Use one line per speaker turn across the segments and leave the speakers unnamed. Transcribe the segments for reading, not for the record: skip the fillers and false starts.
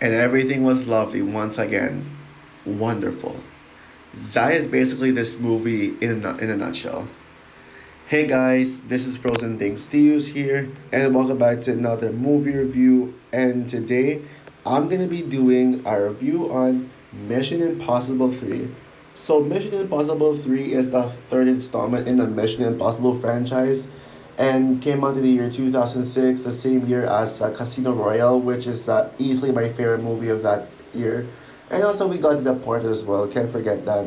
and everything was lovely once again. Wonderful. That is basically this movie in a nutshell. Hey guys, this is Frozen Things Theus here, and welcome back to another movie review. And today, I'm gonna be doing a review on Mission Impossible 3. So, Mission Impossible 3 is the third installment in the Mission Impossible franchise, and came out in the year 2006, the same year as Casino Royale, which is easily my favorite movie of that year. And also, we got the port as well, can't forget that,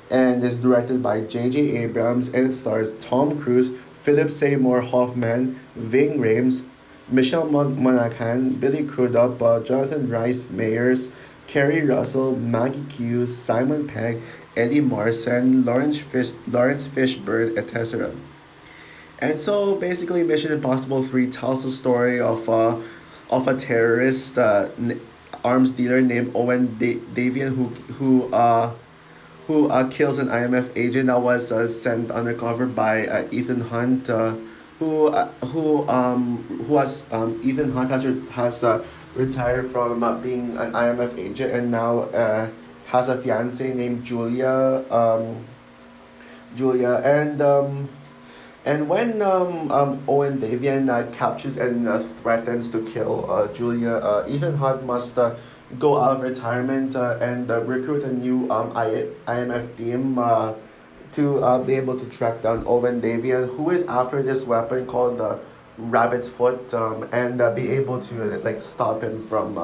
and is directed by J.J. Abrams, and it stars Tom Cruise, Philip Seymour Hoffman, Ving Rhames, Michelle Monaghan, Billy Crudup, Jonathan Rhys Meyers, Kerry Russell, Maggie Q, Simon Pegg, Eddie Morrison, Lawrence Fishburne, etc. And so basically, Mission Impossible 3 tells the story of a terrorist arms dealer named Owen Davian who kills an IMF agent that was sent undercover by Ethan Hunt, who has Ethan Hunt has retired from being an IMF agent, and now has a fiance named Julia, and when Owen Davian captures and threatens to kill Julia, Ethan Hunt must go out of retirement and recruit a new IMF team to be able to track down Owen Davian, who is after this weapon called the Rabbit's Foot, and be able to like stop him from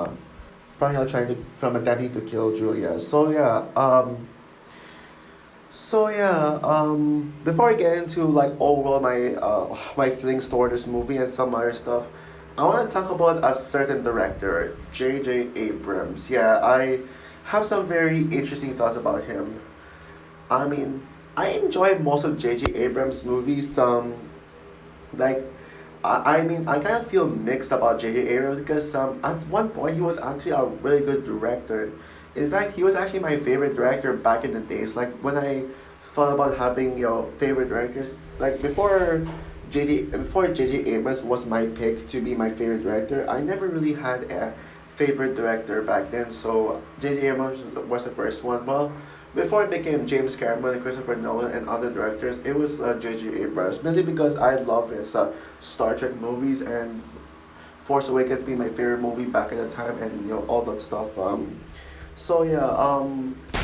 trying to from attempting to kill Julia. Before I get into like overall my feelings toward this movie and some other stuff, I want to talk about a certain director, J.J. Abrams. Yeah, I have some very interesting thoughts about him. I mean, I enjoy most of J.J. Abrams' movies. Like, I kind of feel mixed about J.J. Abrams because at one point he was actually a really good director. In fact, he was actually my favorite director back in the days. Like when I thought about having favorite directors, like before J.J. Abrams was my pick to be my favorite director, I never really had a favorite director back then. So J.J. Abrams was the first one. Well, before it became James Cameron, Christopher Nolan, and other directors, it was J.J. Abrams. Mainly because I love his Star Trek movies, and Force Awakens being my favorite movie back at the time, and all that stuff.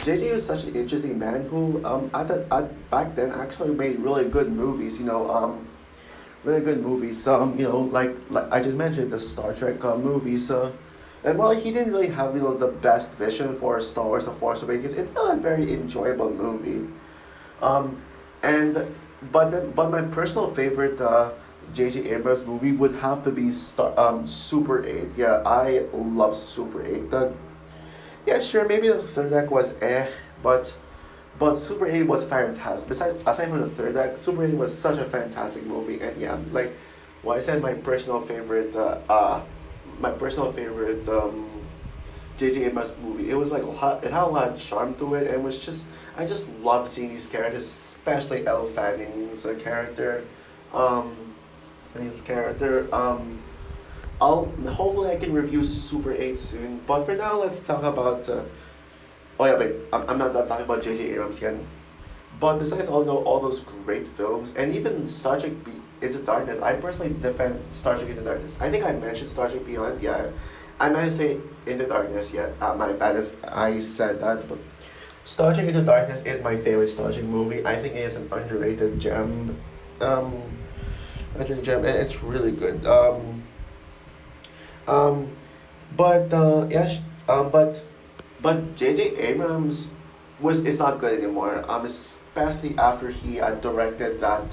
JJ was such an interesting man who back then actually made really good movies. Really good movies. Like I just mentioned, the Star Trek movies. And while he didn't really have the best vision for Star Wars: The Force Awakens, it's still a very enjoyable movie. Um, and but my personal favorite J.J. Abrams movie would have to be Super 8. Yeah, I love Super 8. Yeah, sure, maybe the third act was but Super 8 was fantastic. Aside from the third act, Super 8 was such a fantastic movie, and yeah, like, well, I said my personal favorite J.J. Abrams movie. It was like it had a lot of charm to it, and it was just I just love seeing these characters, especially Elle Fanning's character. Um, his character. I'll hopefully I can review Super 8 soon. But for now, let's talk about. Oh yeah, wait. I'm not done talking about J.J. Abrams again. But besides all those great films, and even Star Trek Into Darkness, I personally defend Star Trek Into Darkness. I think I mentioned Star Trek Beyond. Yeah, I meant to say Into Darkness. Yeah, my bad if I said that. But Star Trek Into Darkness is my favorite Star Trek movie. I think it is an underrated gem. Um, underrated gem, and it's really good. Um, but yes, but J.J. Abrams was is not good anymore. Especially after he directed that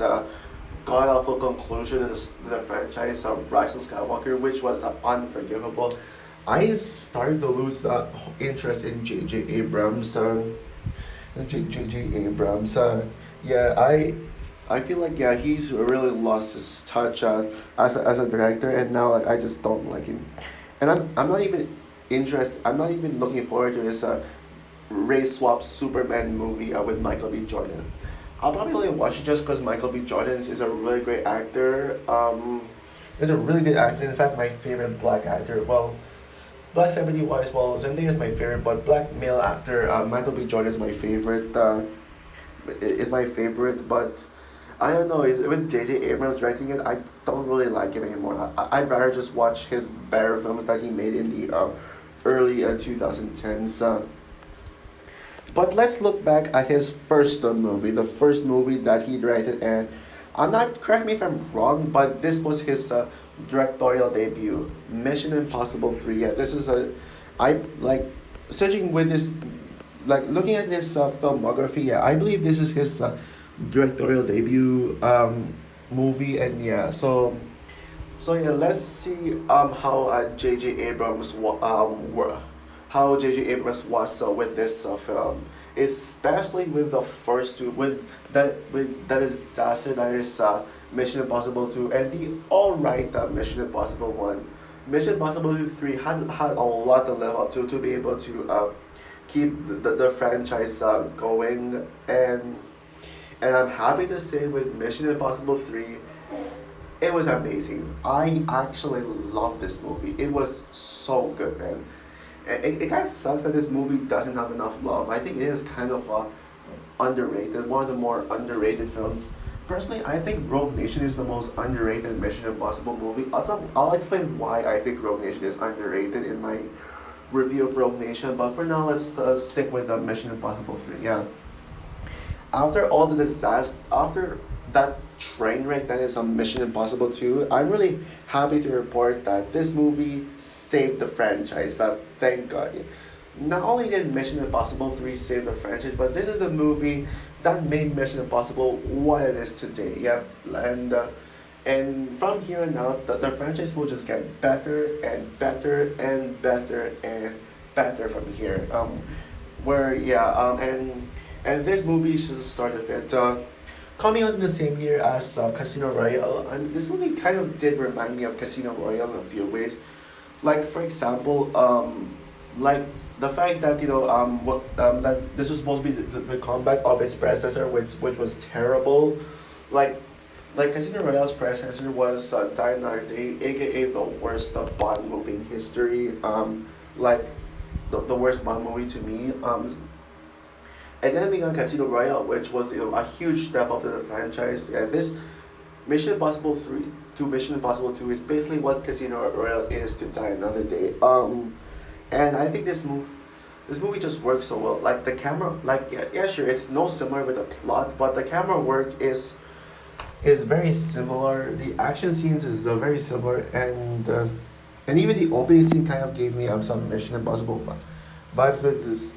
god awful conclusion to the franchise of Rise of Skywalker, which was unforgivable. I started to lose interest in J.J. Abrams. J.J. Abrams. Yeah, I feel like yeah he's really lost his touch as a director, and now like I just don't like him, and I'm not even interested. I'm not even looking forward to this race swap Superman movie with Michael B. Jordan. I'll probably only watch it just because Michael B. Jordan is a really great actor. He's a really good actor. In fact, my favorite black actor. Well, Black 70 wise, well, Zendaya is my favorite, but black male actor Michael B. Jordan is my favorite. Is my favorite, but I don't know. Is with J.J. Abrams directing it, I don't really like it anymore. I'd rather just watch his better films that he made in the early 2010s. But let's look back at his first movie, the first movie that he directed, and I'm not, correct me if I'm wrong, but this was his directorial debut, Mission Impossible 3. Yeah, this is I like searching with this, like looking at this filmography. Yeah, I believe this is his directorial debut movie, and yeah, so yeah, let's see how J.J. Abrams how J.J. Abrams was with this film, especially with the first two, with that disaster that is Mission Impossible 2 and the alright Mission Impossible 1. Mission Impossible 3 had a lot to live up to be able to keep the franchise going, and I'm happy to say with Mission Impossible 3, it was amazing. I actually love this movie. It was so good, man. It kind of sucks that this movie doesn't have enough love. I think it is kind of underrated, one of the more underrated films. Personally, I think Rogue Nation is the most underrated Mission Impossible movie. I'll explain why I think Rogue Nation is underrated in my review of Rogue Nation, but for now, let's stick with Mission Impossible 3. Yeah. After all the disaster, after that train wreck that is on Mission Impossible 2, I'm really happy to report that this movie saved the franchise. Thank God. Not only did Mission Impossible 3 save the franchise, but this is the movie that made Mission Impossible what it is today. Yep. And from here on out, the franchise will just get better and better and better and better from here. Where yeah, and this movie is just the start of it. Coming out in the same year as Casino Royale, this movie kind of did remind me of Casino Royale in a few ways. Like for example, like the fact that that this was supposed to be the comeback of its predecessor, which was terrible, like Casino Royale's predecessor was Die Another Day, aka the worst Bond movie in history. Like the worst Bond movie to me. And then we got Casino Royale, which was a huge step up to the franchise. And this Mission Impossible 3 to Mission Impossible 2 is basically what Casino Royale is to Die Another Day. And I think this movie just works so well. Like the camera, like yeah sure, it's no similar with the plot, but the camera work is very similar. The action scenes is very similar, and even the opening scene kind of gave me some Mission Impossible vibes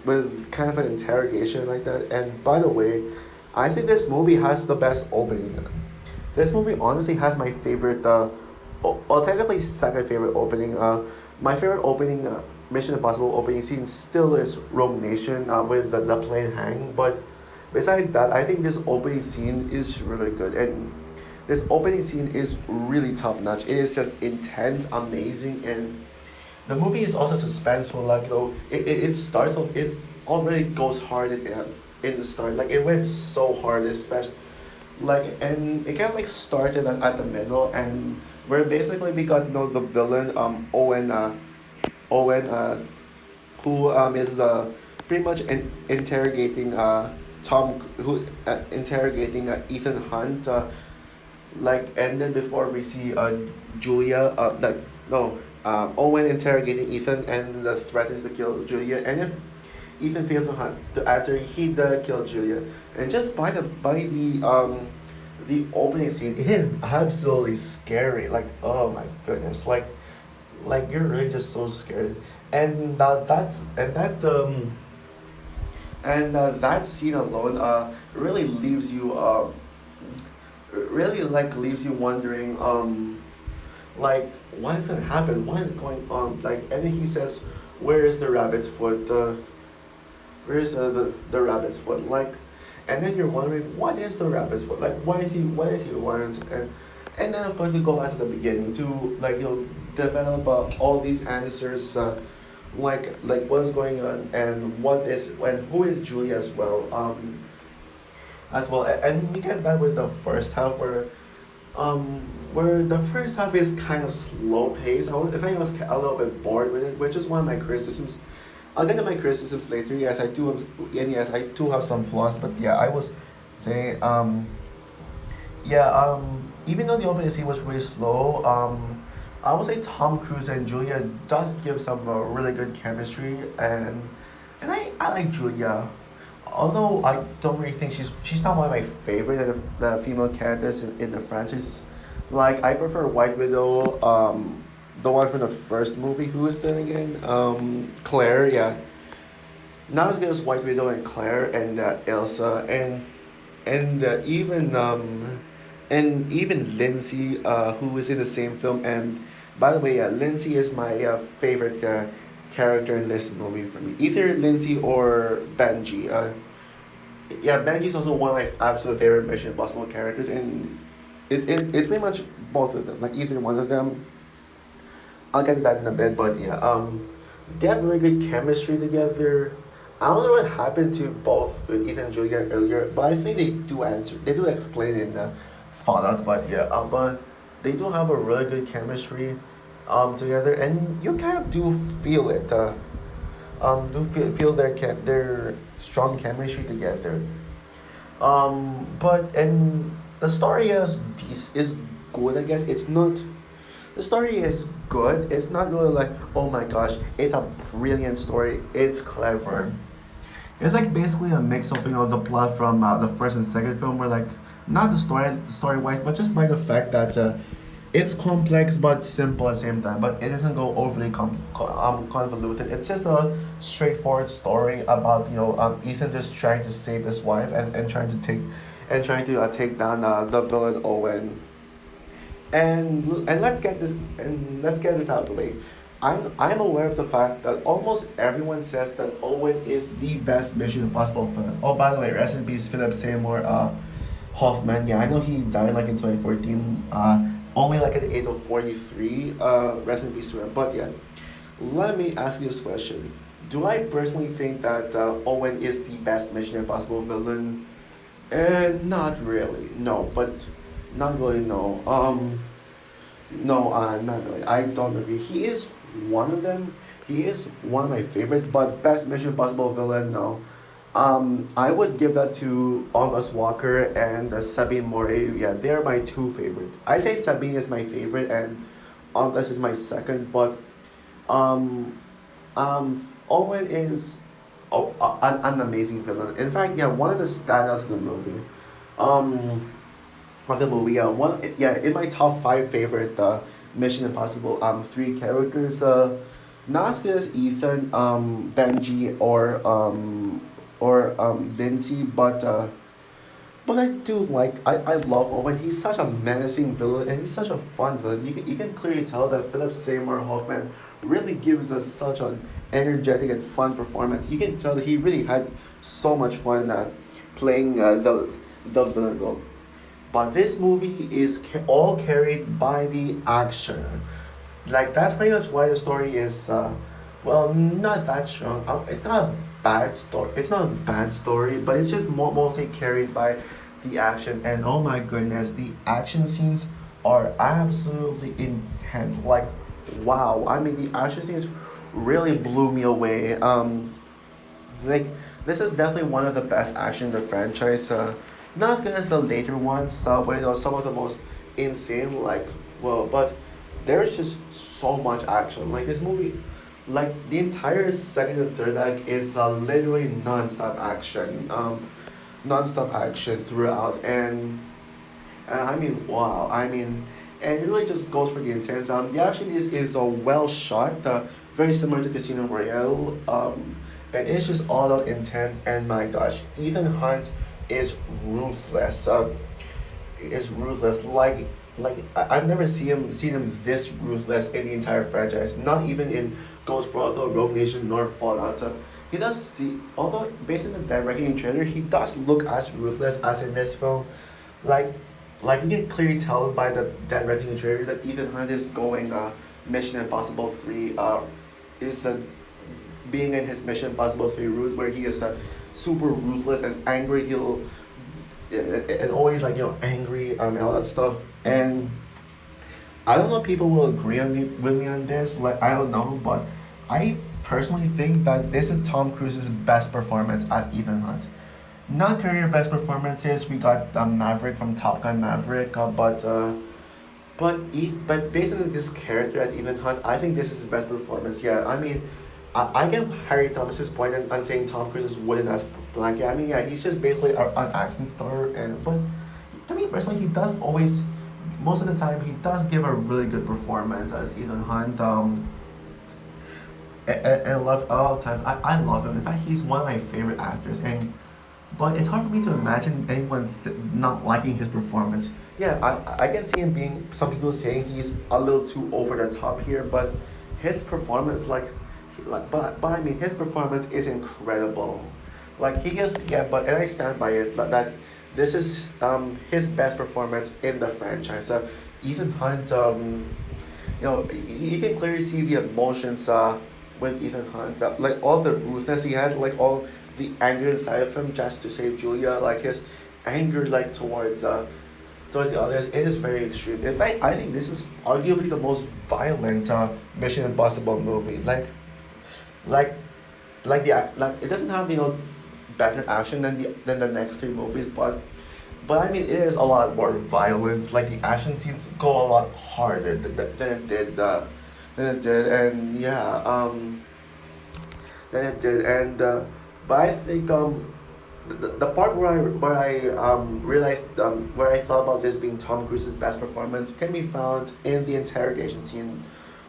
with kind of an interrogation like that. And by the way, I think this movie has the best opening. This movie honestly has my favorite, well technically second favorite opening. My favorite opening, Mission Impossible opening scene still is Rogue Nation with the plane hang. But besides that, I think this opening scene is really good, and this opening scene is really top notch. It is just intense, amazing, and the movie is also suspenseful. Like it starts off. It already goes hard in the start. Like it went so hard, especially and it kind of started at the middle, and where basically we got the villain Owen who is pretty much interrogating interrogating Ethan Hunt, and then before we see Julia no Owen interrogating Ethan, and the threat is to kill Julia, and if Ethan fails to hunt to after he kill Julia, and just by the opening scene, it is absolutely scary. Like oh my goodness, you're really just so scared, and that scene alone really leaves you leaves you wondering what is gonna happen, what is going on, and then he says, where is the rabbit's foot, where is the rabbit's foot, and then you're wondering what is the rabbit's foot, what is he want, and then of course we go back to the beginning to develop all these answers, what's going on and who is Julia as well, and we get that with the first half where Um, where the first half is kind of slow paced. I think I was a little bit bored with it, which is one of my criticisms. I'll get to my criticisms later. Yes, I do. And yes, I do have some flaws, but yeah, I was saying yeah, even though the opening scene was really slow, I would say Tom Cruise and Julia does give some really good chemistry, and I like Julia, although I don't really think she's not one of my favorite of the female characters in the franchise. Like I prefer White Widow, the one from the first movie. Who is that again? Claire. Yeah, not as good as White Widow and Claire and Elsa and even Lindsay, who was in the same film. And by the way, Lindsay is my favorite character in this movie for me. Either Lindsay or Benji. Yeah, Benji is also one of my absolute favorite Mission Impossible characters, and it's pretty much both of them. Like either one of them. I'll get to that in a bit, but yeah, they have really good chemistry together. I don't know what happened to both with Ethan and Julia earlier, but I think they do explain in Fallout, but yeah, but they do have a really good chemistry, together, and you kind of do feel it, do feel their strong chemistry together. But and the story is good. I guess it's not. The story is good. It's not really like, oh my gosh, it's a brilliant story. It's clever. It's like basically a mix of the plot from the first and second film, where like not the story wise, but just by the fact that it's complex but simple at the same time. But it doesn't go overly convoluted. It's just a straightforward story about Ethan just trying to save his wife and trying to take down the villain Owen. Let's get this out of the way. I'm aware of the fact that almost everyone says that Owen is the best Mission Impossible film. Oh, by the way, rest in peace, Philip Seymour Hoffman. Yeah, I know he died like in 2014. Only like at the age of 43. Rest in peace to him. But yeah, let me ask you this question. Do I personally think that Owen is the best Mission Impossible villain? Not really. No, but not really. No. No, not really. I don't agree. He is one of them. He is one of my favorites, but best Mission Impossible villain, no. I would give that to August Walker and Sabine Moret. Yeah, they're my two favorite. I say Sabine is my favorite and August is my second, but um, Owen is an amazing villain. In fact, yeah, one of the standouts of the movie. Um, of the movie. Yeah, in my top five favorite Mission Impossible three characters. Not as good as Ethan, Benji, or Lindsay, but I do like I love Owen. He's such a menacing villain and he's such a fun villain. You can clearly tell that Philip Seymour Hoffman really gives us such an energetic and fun performance. You can tell that he really had so much fun playing the villain role. But this movie is all carried by the action. Like that's pretty much why the story is, well, not that strong. It's not a bad story. It's not a bad story, but it's just mostly carried by the action. And oh my goodness, the action scenes are absolutely intense. Like, wow. I mean, the action scenes really blew me away. Like this is definitely one of the best action in the franchise. Not as good as the later ones, but some of the most insane. Like, well, but there's just so much action. Like this movie, like the entire second and third act is literally non-stop action. Non-stop action throughout, and I mean, wow. I mean, and it really just goes for the intense. The action is well shot, very similar to Casino Royale. And it's just all out intense. And my gosh, Ethan Hunt is ruthless. Is ruthless. I've never seen him this ruthless in the entire franchise. Not even in Ghost Protocol, Rogue Nation, nor Fallout. He does see, although based on the directing trailer, he does look as ruthless as in this film. Like, like you can clearly tell by the directing trailer that Ethan Hunt is going Mission Impossible 3. Is being in his Mission Impossible 3 route where he is super ruthless and angry. and always like angry and all that stuff. And I don't know if people will agree with me on this. Like I don't know, but I personally think that this is Tom Cruise's best performance as Ethan Hunt. Not career best performances. We got Maverick from Top Gun Maverick, but based on this character as Ethan Hunt, I think this is his best performance. Yeah, I mean, I get Harry Thomas's point on saying Tom Cruise is wooden as Blanket. I mean, yeah, he's just basically an action star, and but to me personally, he does always, most of the time, he does give a really good performance as Ethan Hunt. And I love all the times. I love him. In fact, he's one of my favorite actors, and but it's hard for me to imagine anyone not liking his performance. Yeah, I can see him being, some people saying he's a little too over the top here, but his performance, but I mean, his performance is incredible. Like, he just, yeah, but, and I stand by it, that this is his best performance in the franchise. Ethan Hunt, you can clearly see the emotions with Ethan Hunt, like all the ruthlessness he had, like all the anger inside of him just to save Julia, like his anger like towards the others, it is very extreme. In fact, I think this is arguably the most violent Mission Impossible movie. Like, like it doesn't have better action than the next three movies, but I mean it is a lot more violent. Like the action scenes go a lot harder than it did, and yeah, than it did, and but I think the part where I realized where I thought about this being Tom Cruise's best performance can be found in the interrogation scene,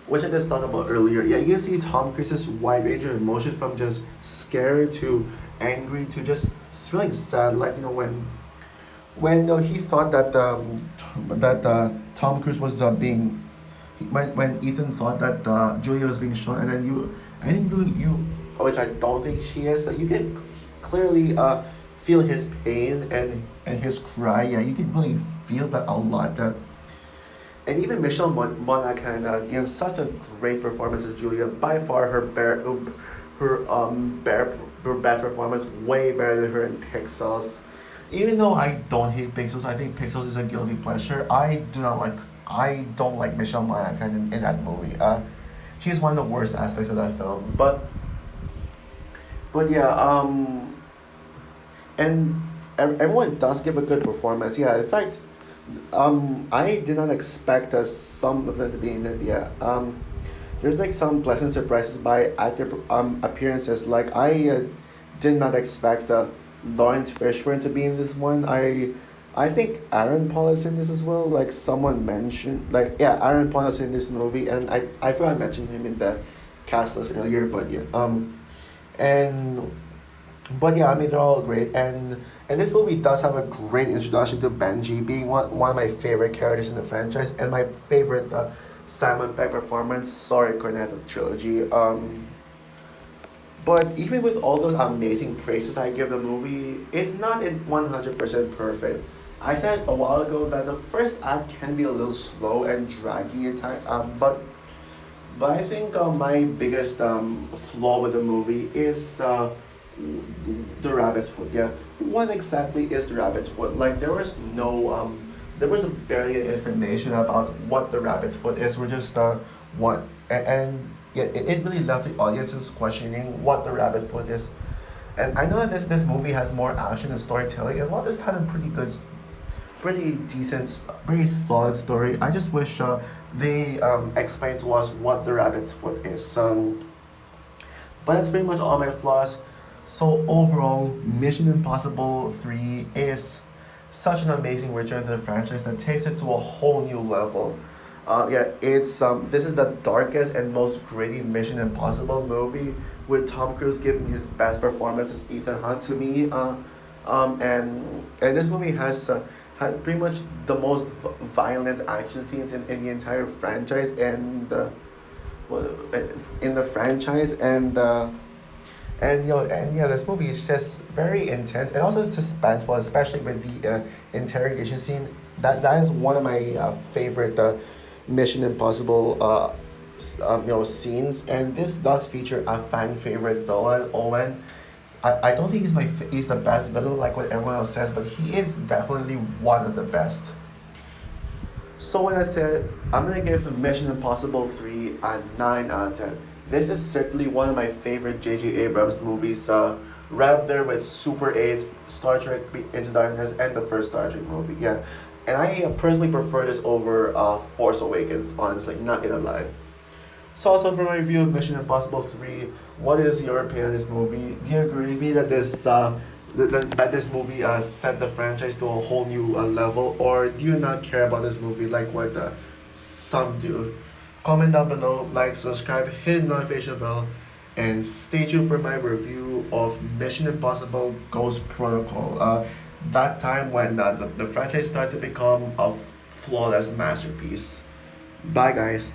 which I just thought about earlier. Yeah, you can see Tom Cruise's wide range of emotions from just scared to angry to just feeling sad. Like when he thought that Tom Cruise was being when Ethan thought that Julia was being shot, and then I think which I don't think she is. You can clearly feel his pain and his cry. Yeah, you can really feel that a lot. And even Michelle Monaghan gives such a great performance as Julia. By far, her best performance, way better than her in Pixels. Even though I don't hate Pixels, I think Pixels is a guilty pleasure. I don't like Michelle Monaghan in that movie. She's one of the worst aspects of that film. But yeah, and everyone does give a good performance. Yeah, in fact, I did not expect some of them to be in it. Yeah, there's like some pleasant surprises by actor appearances. Like I did not expect Lawrence Fishburne to be in this one. I think Aaron Paul is in this as well. Like someone mentioned, like yeah, Aaron Paul is in this movie, and I forgot to mention him in the cast list earlier. But yeah, and but yeah, I mean they're all great, and this movie does have a great introduction to Benji, being one of my favorite characters in the franchise, and my favorite Simon Pegg performance. Sorry, Cornetto trilogy. But even with all those amazing praises I give the movie, it's not in 100% perfect. I said a while ago that the first act can be a little slow and draggy at times, but I think my biggest flaw with the movie is the rabbit's foot. Yeah, what exactly is the rabbit's foot? Like there was barely any information about what the rabbit's foot is. We're just what and yeah, it really left the audiences questioning what the rabbit foot is. And I know that this movie has more action and storytelling, and while this had a pretty decent, pretty solid story, I just wish they explained to us what the rabbit's foot is. But that's pretty much all my flaws. So overall, Mission Impossible 3 is such an amazing return to the franchise that takes it to a whole new level. Yeah, it's this is the darkest and most gritty Mission Impossible movie, with Tom Cruise giving his best performance as Ethan Hunt to me. And this movie has had pretty much the most violent action scenes in the entire franchise, and well, in the franchise, and yeah, this movie is just very intense and also suspenseful, especially with the interrogation scene. That is one of my favorite Mission Impossible scenes, and this does feature a fan favorite villain, Owen. I don't think he's the best villain like what everyone else says, but he is definitely one of the best. So with that said, I'm gonna give Mission Impossible 3 a 9 out of 10. This is certainly one of my favorite J.J. Abrams movies, right up there with Super 8, Star Trek Into Darkness, and the first Star Trek movie. Yeah, and I personally prefer this over Force Awakens, honestly, not gonna lie. So also for my review of Mission Impossible 3, what is your opinion on this movie? Do you agree with me that this movie set the franchise to a whole new level, or do you not care about this movie like what some do? Comment down below, like, subscribe, hit the notification bell, and stay tuned for my review of Mission Impossible Ghost Protocol. That time when the franchise starts to become a flawless masterpiece. Bye, guys.